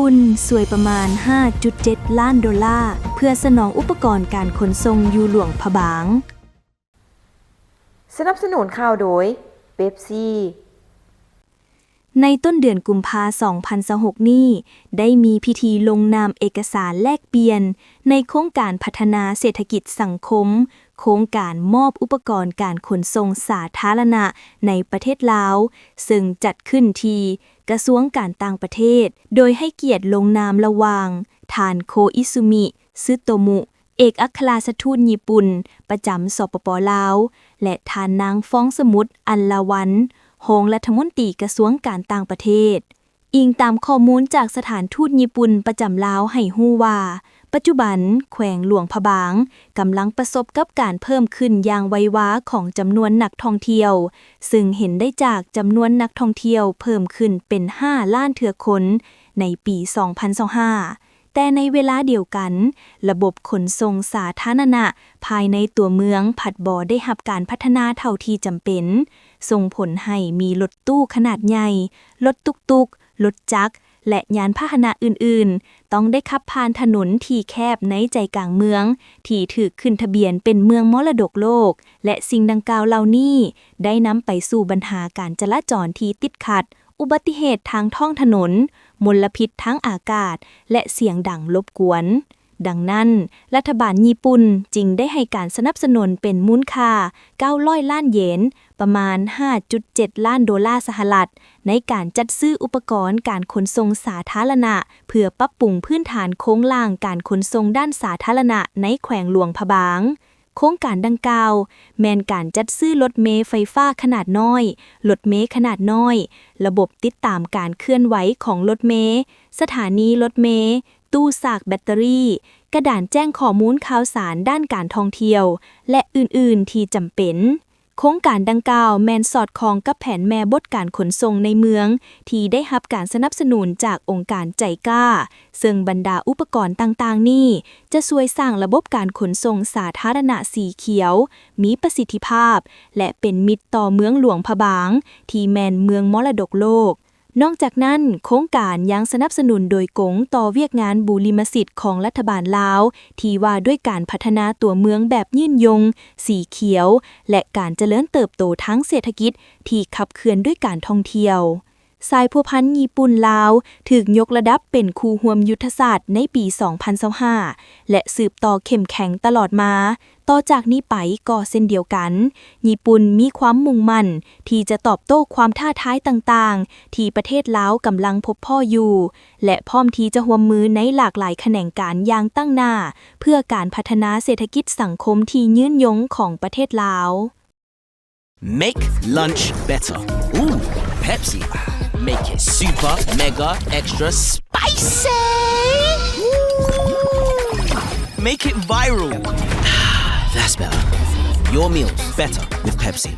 ปุ่นสวยประมาณ 5.7 ล้านดอลลาร์เพื่อสนองอุปกรณ์การขนส่งอยู่หลวงพะบางสนับสนุนข่าวโดยเป๊ปซี่ในต้นเดือนกุมภาพันธ์ 2026 นี้ได้มีพิธีลงนามเอกสารแลกเปลี่ยนในโครงการพัฒนาเศรษฐกิจสังคมโครงการมอบอุปกรณ์การขนส่งสาธารณะในประเทศลาวซึ่งจัดขึ้นที่กระทรวงการต่างประเทศโดยให้เกียรติลงนามระหว่างท่านโคอิซุมิซึโตมุเอกอัครราชทูตญี่ปุ่นประจำสปป.ลาวและท่านนางฟ้องสมุทรอัลลาวันรองรัฐมนตรีกระทรวงการต่างประเทศอิงตามข้อมูลจากสถานทูตญี่ปุ่นประจำลาวให้ฮู้ว่าปัจจุบันแขวงหลวงพะบางกำลังประสบกับการเพิ่มขึ้นอย่างไววาของจำนวนนักท่องเที่ยวซึ่งเห็นได้จากจำนวนนักท่องเที่ยวเพิ่มขึ้นเป็น 5 ล้านเทื่อคนในปี 2025แต่ในเวลาเดียวกันระบบขนส่งสาธารณะภายในตัวเมืองผัดบ่ได้รับการพัฒนาเท่าที่จำเป็นส่งผลให้มีรถตู้ขนาดใหญ่รถตุกๆรถจักรและยานพาหนะอื่นๆต้องได้ขับผ่านถนนที่แคบในใจกลางเมืองที่ถูกขึ้นทะเบียนเป็นเมืองมรดกโลกและสิ่งดังกล่าวเหล่านี้ได้นำไปสู่ปัญหาการจราจรที่ติดขัดอุบัติเหตุทางท้องถนนมลพิษทางอากาศและเสียงดังรบกวนดังนั้นรัฐบาลญี่ปุ่นจึงได้ให้การสนับสนุนเป็นมูลค่า900 ล้านเยนประมาณ 5.7 ล้านดอลลาร์สหรัฐในการจัดซื้ออุปกรณ์การขนส่งสาธารณะเพื่อปรับปรุงพื้นฐานโครงล่างการขนส่งด้านสาธารณะในแขวงหลวงพะบางโครงการดังกล่าวแม่นการจัดซื้อรถเมล์ไฟฟ้าขนาดน้อยรถเมล์ขนาดน้อยระบบติดตามการเคลื่อนไหวของรถเมล์สถานีรถเมล์ตู้ซากแบตเตอรี่กระดานแจ้งข้อมูลข่าวสารด้านการท่องเที่ยวและอื่นๆที่จำเป็นโครงการดังกล่าวแม่นสอดคล้องกับแผนแม่บทการขนส่งในเมืองที่ได้รับการสนับสนุนจากองค์การใจกล้าซึ่งบรรดาอุปกรณ์ต่างๆนี้จะช่วยสร้างระบบการขนส่งสาธารณะสีเขียวมีประสิทธิภาพและเป็นมิตรต่อเมืองหลวงพะบางที่แม่นเมืองมรดกโลกนอกจากนั้นโครงการยังสนับสนุนโดยกงต่อเวียกงานบูริมสิทธิ์ของรัฐบาลลาวที่ว่าด้วยการพัฒนาตัวเมืองแบบยืนยงสีเขียวและการเจริญเติบโตทางเศรษฐกิจที่ขับเคลื่อนด้วยการท่องเที่ยวสายพัวพันธ์ญี่ปุ่นลาวถูกยกระดับเป็นคู่ร่วมยุทธศาสตร์ในปี 2025 และสืบต่อเข้มแข็งตลอดมาต่อจากนี้ไปก็เช่นเดียวกันญี่ปุ่นมีความมุ่งมั่นที่จะตอบโต้ความท้าทายต่างๆที่ประเทศลาวกำลังพบพ่ออยู่และพร้อมที่จะร่วมมือในหลากหลายแขนงการอย่างตั้งหน้าเพื่อการพัฒนาเศรษฐกิจสังคมที่ยืนยงของประเทศลาว Make lunch better. Ooh, Pepsi. Make it super, mega, extra spicy. Make it viral. That's better. Your meals better with Pepsi.